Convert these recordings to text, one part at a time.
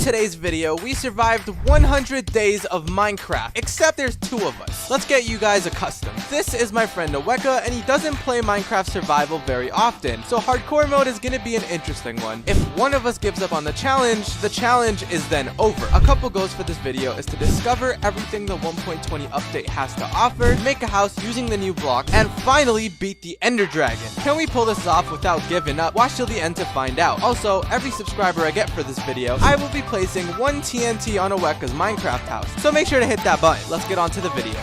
Today's video, we survived 100 days of Minecraft, except there's two of us. Let's get you guys accustomed. This is my friend Aweka, and he doesn't play Minecraft survival very often, so hardcore mode is gonna be an interesting one. If one of us gives up on the challenge is then over. A couple goals for this video is to discover everything the 1.20 update has to offer, make a house using the new block, and finally beat the Ender Dragon. Can we pull this off without giving up? Watch till the end to find out. Also, every subscriber I get for this video, I will be placing 1 TNT on Aweka's Minecraft house, so make sure to hit that button. Let's get on to the video.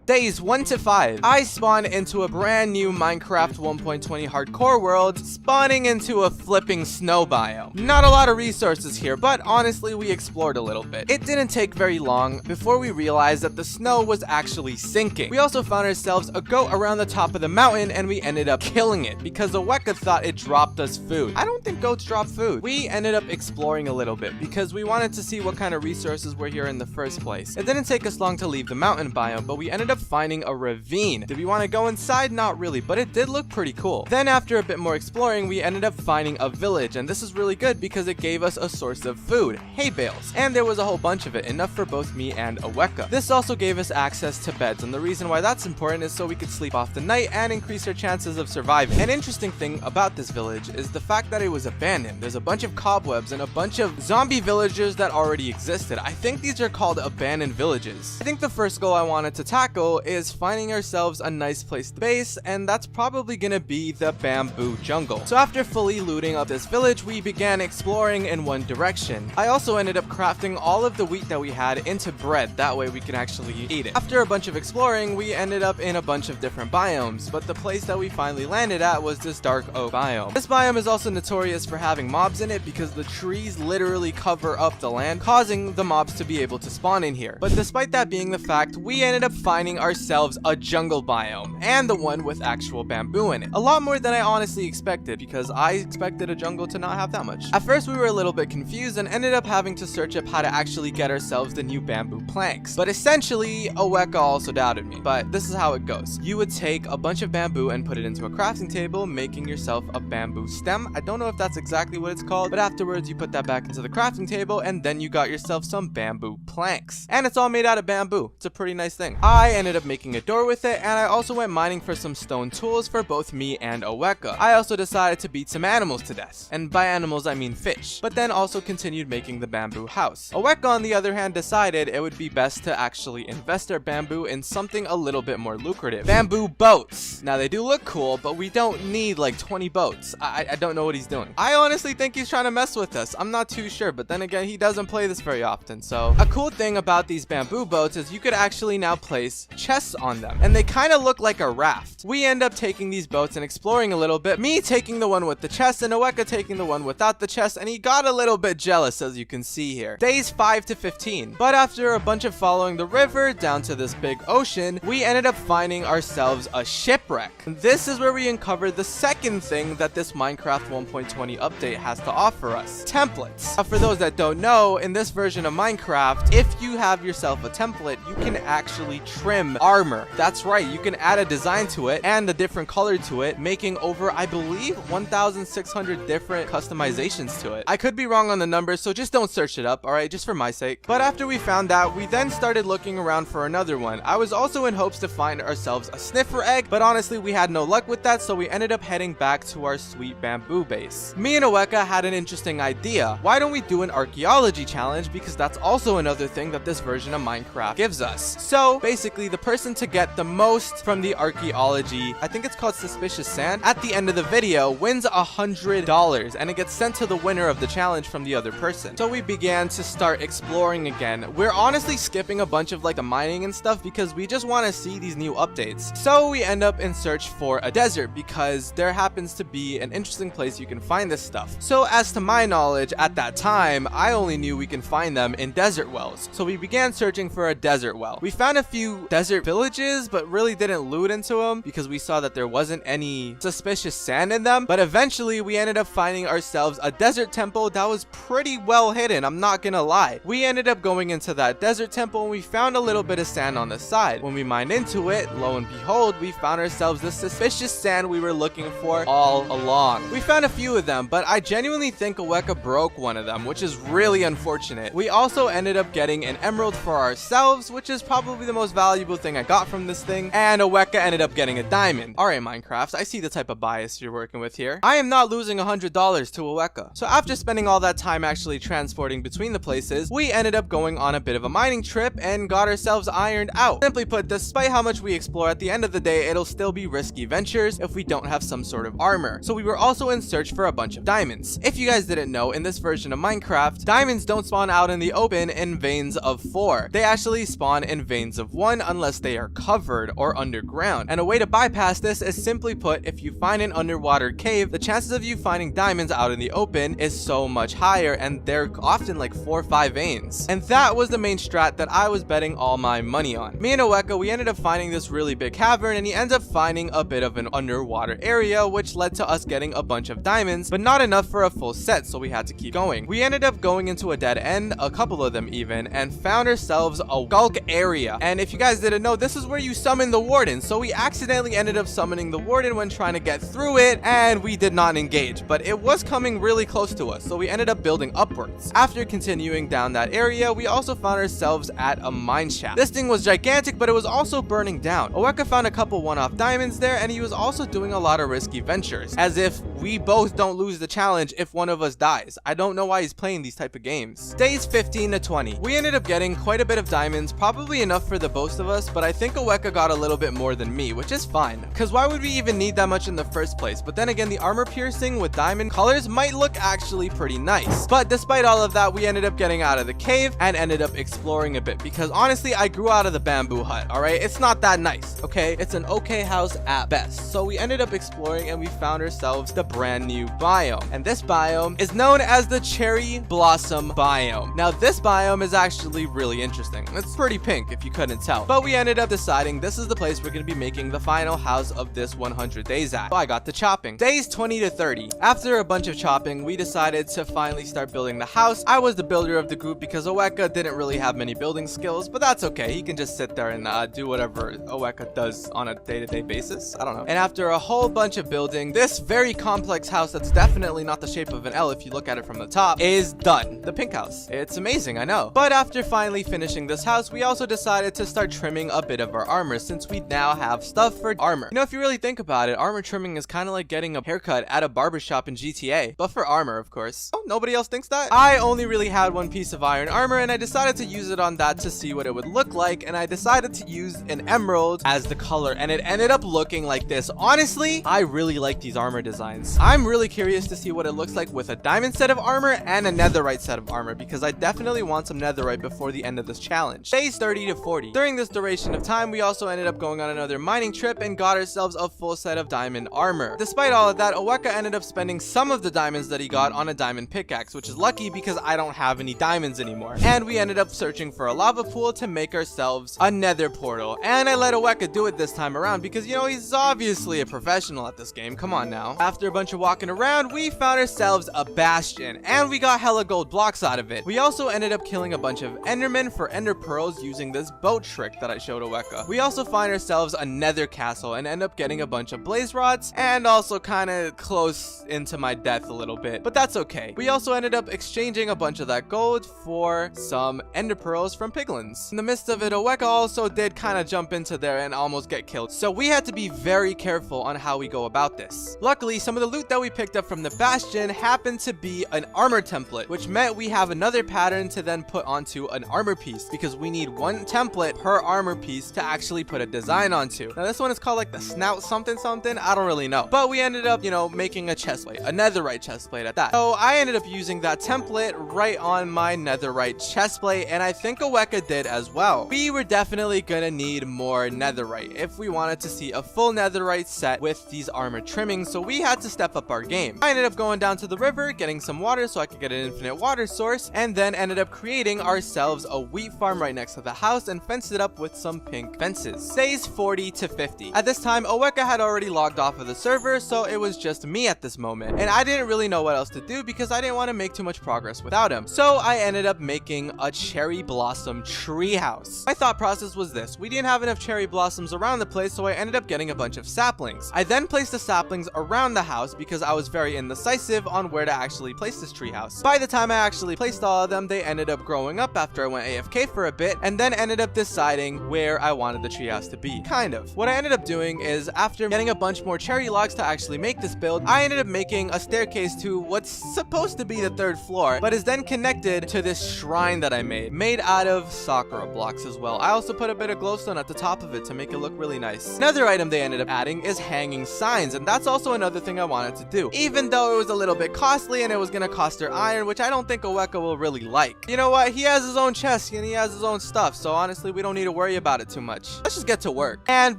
Days 1 to 5. I spawn into a brand new Minecraft 1.20 hardcore world, spawning into a flipping snow biome. Not a lot of resources here, but honestly we explored a little bit. It didn't take very long before we realized that the snow was actually sinking. We also found ourselves a goat around the top of the mountain, and we ended up killing it because Aweka thought it dropped us food. I don't think goats drop food. We ended up exploring a little bit because we wanted to see what kind of resources were here in the first place. It didn't take us long to leave the mountain biome, but we ended up finding a ravine. Did we want to go inside? Not really, but it did look pretty cool. Then after a bit more exploring, we ended up finding a village, and this is really good because it gave us a source of food, hay bales, and there was a whole bunch of it, enough for both me and Aweka. This also gave us access to beds, and the reason why that's important is so we could sleep off the night and increase our chances of surviving. An interesting thing about this village is the fact that it was abandoned. There's a bunch of cobwebs and a bunch of zombie villagers that already existed. I think these are called abandoned villages. I think the first goal I wanted to tackle is finding ourselves a nice place to base, and that's probably gonna be the bamboo jungle. So after fully looting up this village, we began exploring in one direction. I also ended up crafting all of the wheat that we had into bread, that way we can actually eat it. After a bunch of exploring, we ended up in a bunch of different biomes, but the place that we finally landed at was this dark oak biome. This biome is also notorious for having mobs in it because the trees literally cover up the land, causing the mobs to be able to spawn in here. But despite that being the fact, we ended up finding ourselves a jungle biome, and the one with actual bamboo in it. A lot more than I honestly expected, because I expected a jungle to not have that much. At first we were a little bit confused and ended up having to search up how to actually get ourselves the new bamboo planks. But essentially, Aweka also doubted me. But this is how it goes. You would take a bunch of bamboo and put it into a crafting table, making yourself a bamboo stem. I don't know if that's exactly what it's called, but afterwards you put that back into the crafting table, and then you got yourself some bamboo planks. And it's all made out of bamboo. It's a pretty nice thing. I ended up making a door with it, and I also went mining for some stone tools for both me and Aweka. I also decided to beat some animals to death, and by animals I mean fish, but then also continued making the bamboo house. Aweka on the other hand decided it would be best to actually invest our bamboo in something a little bit more lucrative. Bamboo boats. Now they do look cool, but we don't need like 20 boats. I don't know what he's doing. I honestly think he's trying to mess with us. I'm not too sure, but then again, he doesn't play this very often. So a cool thing about these bamboo boats is you could actually now place chests on them, and they kind of look like a raft. We end up taking these boats and exploring a little bit, me taking the one with the chest and Aweka taking the one without the chest, and he got a little bit jealous, as you can see here. Days 5 to 15. But after a bunch of following the river down to this big ocean, we ended up finding ourselves a shipwreck. This is where we uncovered the second thing that this Minecraft 1.20 update has to offer us: templates. For those that don't know, in this version of Minecraft, if you have yourself a template, you can actually trim armor. That's right, you can add a design to it and a different color to it, making over, I believe, 1,600 different customizations to it. I could be wrong on the numbers, so just don't search it up, alright, just for my sake. But after we found that, we then started looking around for another one. I was also in hopes to find ourselves a sniffer egg, but honestly we had no luck with that, so we ended up heading back to our sweet bamboo base. Me and Aweka had an interesting idea. Why don't we do an archaeology challenge, because that's also another thing that this version of Minecraft gives us. So basically, the person to get the most from the archaeology, I think it's called suspicious sand, at the end of the video wins $100, and it gets sent to the winner of the challenge from the other person. So we began to start exploring again. We're honestly skipping a bunch of like the mining and stuff because we just want to see these new updates. So we end up in search for a desert because there happens to be an interesting place you can find this stuff. So as to my knowledge at that time, I only knew we can find them in desert wells. So we began searching for a desert well. We found a few desert villages, but really didn't loot into them because we saw that there wasn't any suspicious sand in them. But eventually we ended up finding ourselves a desert temple that was pretty well hidden, I'm not gonna lie. We ended up going into that desert temple and we found a little bit of sand on the side. When we mined into it, lo and behold, we found ourselves the suspicious sand we were looking for all along. We found a few of them, but I genuinely think Aweka broke one of them, which is really unfortunate. We also ended up getting an emerald for ourselves, which is probably the most valuable thing I got from this thing, and Aweka ended up getting a diamond. Alright Minecraft, I see the type of bias you're working with here. I am not losing $100 to Aweka. So after spending all that time actually transporting between the places, we ended up going on a bit of a mining trip and got ourselves ironed out. Simply put, despite how much we explore, at the end of the day, it'll still be risky ventures if we don't have some sort of armor. So we were also in search for a bunch of diamonds. If you guys didn't know, in this version of Minecraft, diamonds don't spawn out in the open in veins of 4. They actually spawn in veins of 1 unless they are covered or underground. And a way to bypass this is simply put, if you find an underwater cave, the chances of you finding diamonds out in the open is so much higher, and they're often like 4 or 5 veins. And that was the main strat that I was betting all my money on. Me and Aweka, we ended up finding this really big cavern, and he ends up finding a bit of an underwater area, which led to us getting a bunch of diamonds, but not enough for a full set, so we had to keep going. We ended up going into a dead end, a couple of them even, and found ourselves a gulk area. And if you guys didn't know, this is where you summon the warden, so we accidentally ended up summoning the warden when trying to get through it, and we did not engage, but it was coming really close to us, so we ended up building upwards. After continuing down that area, we also found ourselves at a mine shaft. This thing was gigantic, but it was also burning down. Aweka found a couple one-off diamonds there, and he was also doing a lot of risky ventures, as if we both don't lose the challenge if one of us dies. I don't know why he's playing these type of games. Days 15 to 20. We ended up getting quite a bit of diamonds, probably enough for the both of us, but I think Aweka got a little bit more than me, which is fine, because why would we even need that much in the first place? But then again, the armor piercing with diamond colors might look actually pretty nice. But despite all of that, we ended up getting out of the cave and ended up exploring a bit, because honestly, I grew out of the bamboo hut, alright? It's not that nice, okay? It's an okay house at best. So we ended up exploring and we found ourselves the brand new biome. And this biome is known as the cherry blossom biome. Now this biome is actually really interesting. It's pretty pink if you couldn't tell. But we ended up deciding this is the place we're going to be making the final house of this 100 days at. So I got to chopping. Days 20 to 30. After a bunch of chopping, we decided to finally start building the house. I was the builder of the group because Aweka didn't really have many building skills, but that's okay. He can just sit there and do whatever Aweka does on a day-to-day basis. I don't know. And after a whole bunch of building, this very complex house that's definitely not the shape of an L if you look at it from the top is done. The pink house. It's amazing, I know. But after finally finishing this house, we also decided to start trimming a bit of our armor since we now have stuff for armor. You know, if you really think about it, armor trimming is kind of like getting a haircut at a barbershop in GTA, but for armor, of course. Oh, nobody else thinks that? I only really had one piece of iron armor, and I decided to use it on that to see what it would look like, and I decided to use an emerald as the color, and it ended up looking like this. Honestly, I really like these armor designs. I'm really curious to see what it looks like with a diamond set of armor and a netherite set of armor, because I definitely want some netherite before the end of this challenge. Days 30 to 40. During this duration of time, we also ended up going on another mining trip and got ourselves a full set of diamond armor. Despite all of that, Aweka ended up spending some of the diamonds that he got on a diamond pickaxe, which is lucky because I don't have any diamonds anymore. And we ended up searching for a lava pool to make ourselves a nether portal. And I let Aweka do it this time around because, you know, he's obviously a professional at this game. Come on now. After a bunch of walking around, we found ourselves a bastion, and we got hella gold blocks out of it. We also ended up killing a bunch of endermen for ender pearls using this boat trick that I showed Aweka. We also find ourselves a nether castle and end up getting a bunch of blaze rods, and also kind of close into my death a little bit, but that's okay. We also ended up exchanging a bunch of that gold for some ender pearls from piglins. In the midst of it, Aweka also did kind of jump into there and almost get killed, so we had to be very careful on how we go about this. Luckily, some of the loot that we picked up from the bastion happened to be an armor template, which meant we have another pattern to then put onto an armor piece, because we need one template per armor piece to actually put a design onto. Now this one is called like the snout something something, I don't really know, but we ended up, you know, making a chest plate, a netherite chest plate at that. So I ended up using that template right on my netherite chest plate, and I think Aweka did as well. We were definitely gonna need more netherite if we wanted to see a full netherite set with these armor trimmings, so we had to step up our game. I ended up going down to the river, getting some water so I could get an infinite water source, and then ended up creating ourselves a wheat farm right next to the house and fenced it up with some pink fences. Days 40 to 50. At this time, Oweka had already logged off of the server, so it was just me at this moment. And I didn't really know what else to do because I didn't want to make too much progress without him. So I ended up making a cherry blossom treehouse. My thought process was this: we didn't have enough cherry blossoms around the place, so I ended up getting a bunch of saplings. I then placed the saplings around the house because I was very indecisive on where to actually place this treehouse. By the time I actually placed all of them, they ended up growing up after I went AFK for a bit, and then ended up deciding where I wanted the treehouse to be. Kind of. What I ended up doing is, after getting a bunch more cherry logs to actually make this build, I ended up making a staircase to what's supposed to be the 3rd floor, but is then connected to this shrine that I made out of Sakura blocks as well. I also put a bit of glowstone at the top of it to make it look really nice. Another item they ended up adding is hanging signs, and that's also another thing I wanted to do, even though it was a little bit costly and it was gonna cost her iron, which I don't think Oweka will really like. You know what? He has his own chest and he has his own stuff, so honestly we don't need to worry about it too much. Let's just get to work. And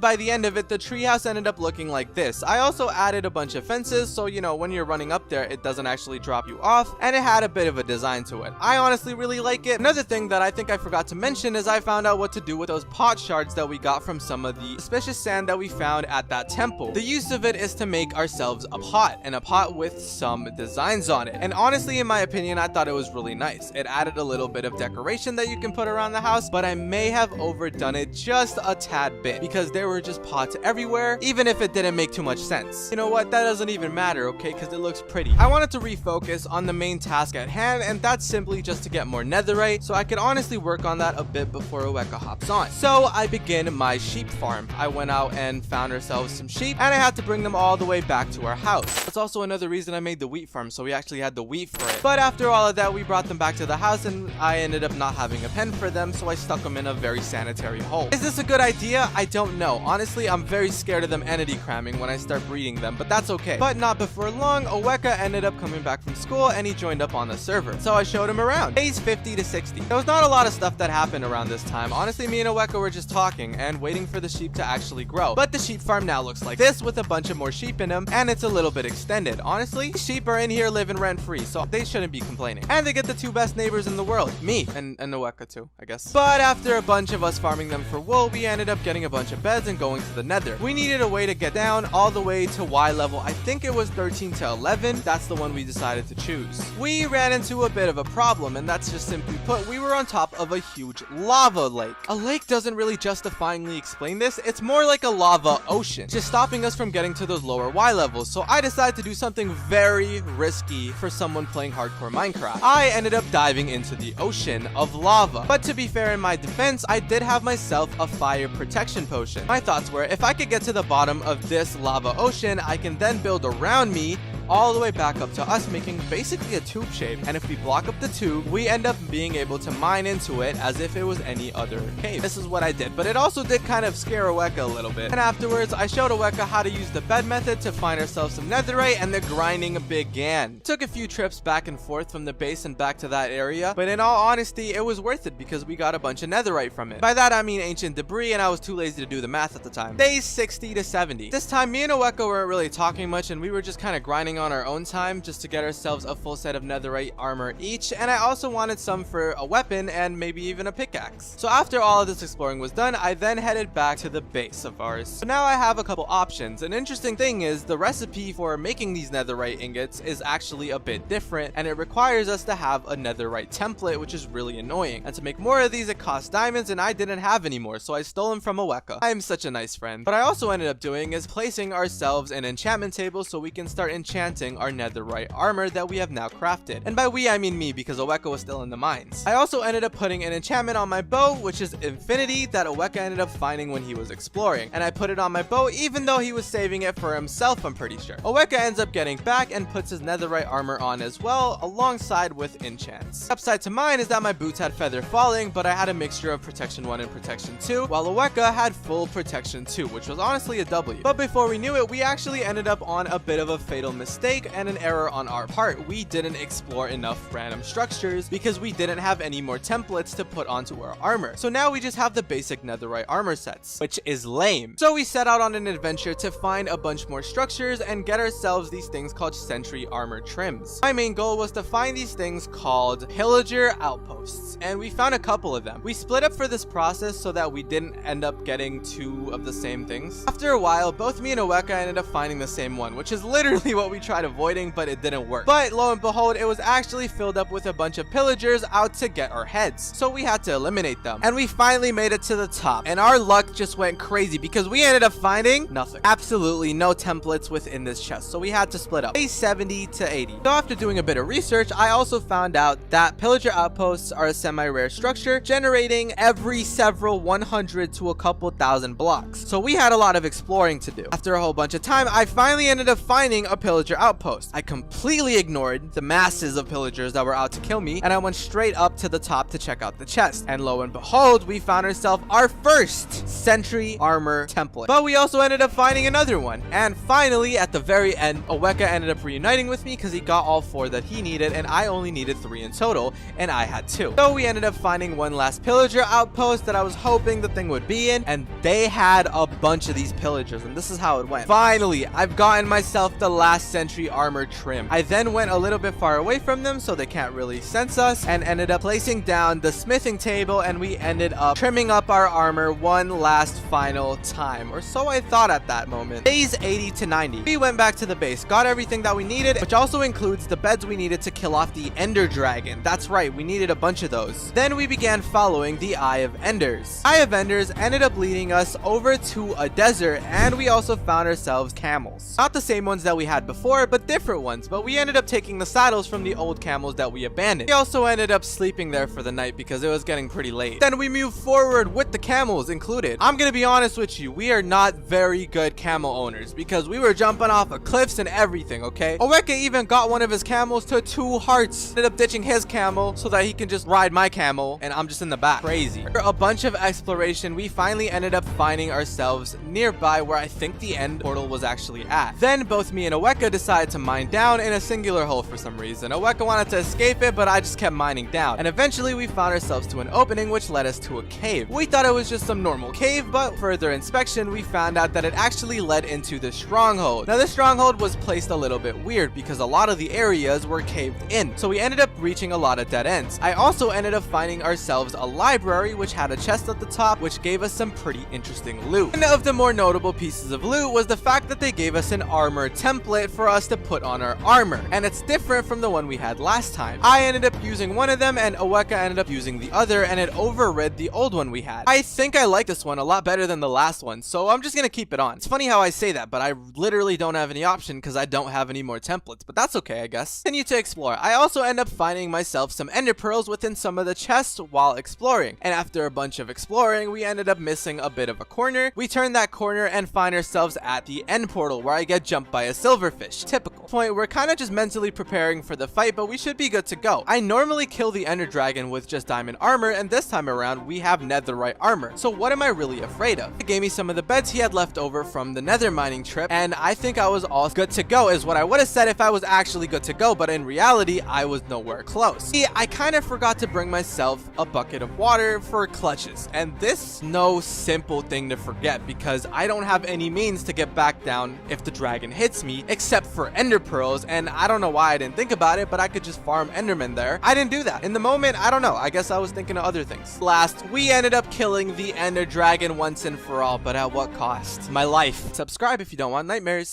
by the end of it, the treehouse ended up looking like this. I also added a bunch of fences, so you know, when you're running up there, it doesn't actually drop you off, and it had a bit of a design to it. I honestly really like it. Another thing that I think I forgot to mention is I found out what to do with those pot shards that we got from some of the suspicious sand that we found at that temple. The use of it is to make ourselves a pot, and a pot with some designs on it. And honestly, in my opinion, I thought it was really nice. It added a little bit of decoration that you can put around the house, but I may have overdone it just a tad bit because there were just pots everywhere, even if it didn't make too much sense. You know what? That doesn't even matter, okay? Because it looks pretty. I wanted to refocus on the main task at hand, and that's simply just to get more netherite, so I could honestly work on that a bit before Oweka hops on. So I begin my sheep farm. I went out and found ourselves some sheep, and I had to bring them all the way back to our house. That's also another reason I made the wheat farm, so we actually had the wheat for it. But after all of that, we brought them back to the house, and I ended up not having a pen for them, so I stuck them in a very sanitary hole. Is this a good idea? I don't know. Honestly, I'm very scared of them entity cramming when I start breeding them, but that's okay. But not before long, Oweka ended up coming back from school, and he joined up on the server. So I showed him around. Days 50 to 60. There was not a lot of stuff that happened around this time. Honestly, me and Oweka were just talking and waiting for the sheep to actually grow. But the sheep farm now looks like this, with a bunch of more sheep in them, and it's a little bit extended. Honestly, sheep are in here living rent-free, so they shouldn't be complaining. And they get the 2 best neighbors in the world. Me. And Oweka too, I guess. But after a bunch of us farming them for wool, we ended up getting a bunch of beds and going to the Nether. We needed a way to get down all the way to Y level. I think it was 13 to 11. That's the one we decided to choose. We ran into a bit of a problem, and that's just simply put, we were on top of a huge lava lake. A lake doesn't really justifyingly explain this. It's more like a lava ocean, just stopping us from getting to those lower Y levels. So I decided to do something very risky for someone playing hardcore Minecraft. I ended up diving into the ocean of lava. But to be fair, in my defense, I did have myself a fire protection potion. My thoughts were, if I could get to the bottom of this lava ocean, I can then build around me all the way back up to us, making basically a tube shape. And if we block up the tube, we end up being able to mine into it as if it was any other cave. This is what I did, but it also did kind of scare Oweka a little bit. And afterwards, I showed Oweka how to use the bed method to find ourselves some netherite, and the grinding began. Took a few trips back and forth from the base and back to that area, but in all honesty, it was worth it because we got a bunch of netherite from it. By that, I mean ancient debris, and I was too lazy to do the math at the time. Days 60 to 70. This time, me and Oweka weren't really talking much, and we were just kind of grinding on our own time just to get ourselves a full set of netherite armor each, and I also wanted some for a weapon and maybe even a pickaxe. So after all of this exploring was done, I then headed back to the base of ours. So now I have a couple options. An interesting thing is the recipe for making these netherite ingots is actually a bit different, and it requires us to have a netherite template, which is really annoying. And to make more of these, it costs diamonds, and I didn't have any more, so I stole them from Oweka. I am such a nice friend. What I also ended up doing is placing ourselves an enchantment table so we can start enchanting our netherite armor that we have now crafted. And by we, I mean me, because Oweka was still in the mines. I also ended up putting an enchantment on my bow, which is infinity, that Oweka ended up finding when he was exploring. And I put it on my bow even though he was saving it for himself, I'm pretty sure. Oweka ends up getting back and puts his netherite armor on as well, alongside with enchants. Upside to mine is that my boots had feather falling, but I had a mixture of protection 1 and protection 2, while Oweka had full protection 2, which was honestly a W. But before we knew it, we actually ended up on a bit of a fatal mistake and an error on our part. We didn't explore enough random structures because we didn't have any more templates to put onto our armor. So now we just have the basic netherite armor sets, which is lame. So we set out on an adventure to find a bunch more structures and get ourselves these things called sentry armor trims. My main goal was to find these things called pillager outposts. outposts, and we found a couple of them. We split up for this process so that we didn't end up getting two of the same things. After a while, both me and Aweka ended up finding the same one, which is literally what we tried avoiding, but it didn't work. But lo and behold, it was actually filled up with a bunch of pillagers out to get our heads, so we had to eliminate them. And we finally made it to the top, and our luck just went crazy because we ended up finding nothing. Absolutely no templates within this chest, so we had to split up. Day 70 to 80. So after doing a bit of research, I also found out that pillager outposts are a semi-rare structure, generating every several 100 to a couple thousand blocks. So we had a lot of exploring to do. After a whole bunch of time, I finally ended up finding a pillager outpost. I completely ignored the masses of pillagers that were out to kill me, and I went straight up to the top to check out the chest. And lo and behold, we found ourselves our first sentry armor template. But we also ended up finding another one. And finally, at the very end, Aweka ended up reuniting with me because he got all 4 that he needed, and I only needed 3 in total, and I had 2. So we ended up finding one last pillager outpost that I was hoping the thing would be in, and they had a bunch of these pillagers, and this is how it went. Finally, I've gotten myself the last sentry armor trim. I then went a little bit far away from them so they can't really sense us, and ended up placing down the smithing table, and we ended up trimming up our armor one last final time, or so I thought at that moment. Days 80 to 90. We went back to the base, got everything that we needed, which also includes the beds we needed to kill off the Ender Dragon. That's right, we needed a bunch of those. Then we began following the Eye of Enders. Eye of Enders ended up leading us over to a desert, and we also found ourselves camels. Not the same ones that we had before, but different ones, but we ended up taking the saddles from the old camels that we abandoned. We also ended up sleeping there for the night because it was getting pretty late. Then we moved forward with the camels included. I'm gonna be honest with you, we are not very good camel owners because we were jumping off of cliffs and everything, okay? Aweka even got one of his camels to 2 hearts. Ended up ditching his camel so that he can just ride my camel, and I'm just in the back. Crazy. After a bunch of exploration, we finally ended up finding ourselves nearby where I think the end portal was actually at. Then both me and Aweka decided to mine down in a singular hole for some reason. Aweka wanted to escape it, but I just kept mining down. And eventually we found ourselves to an opening which led us to a cave. We thought it was just some normal cave, but further inspection, we found out that it actually led into the stronghold. Now this stronghold was placed a little bit weird because a lot of the areas were caved in. So we ended up reaching a lot of dead ends. I also ended up finding ourselves a library which had a chest at the top which gave us some pretty interesting loot. One of the more notable pieces of loot was the fact that they gave us an armor template for us to put on our armor, and it's different from the one we had last time. I ended up using one of them and Aweka ended up using the other, and it overrid the old one we had. I think I like this one a lot better than the last one, so I'm just gonna keep it on. It's funny how I say that, but I literally don't have any option because I don't have any more templates, but that's okay, I guess. Continue to explore. I also end up finding myself some ender pearls within some of the chests while exploring, and after a bunch of exploring, we ended up missing a bit of a corner. We turn that corner and find ourselves at the end portal where I get jumped by a silverfish. Typical. Point, we're kind of just mentally preparing for the fight, but we should be good to go. I normally kill the ender dragon with just diamond armor, and this time around we have netherite armor. So what am I really afraid of? He gave me some of the beds he had left over from the nether mining trip, and I think I was all good to go is what I would have said if I was actually good to go, but in reality I was nowhere close. See, I kind of forgot to bring myself a bucket of water for clutches, and this is no simple thing to forget because I don't have any means to get back down if the dragon hits me except for ender pearls, and I don't know why I didn't think about it, but I could just farm enderman there. I didn't do that. In the moment, I don't know. I guess I was thinking of other things. Last, we ended up killing the ender dragon once and for all, but at what cost? My life. Subscribe if you don't want nightmares.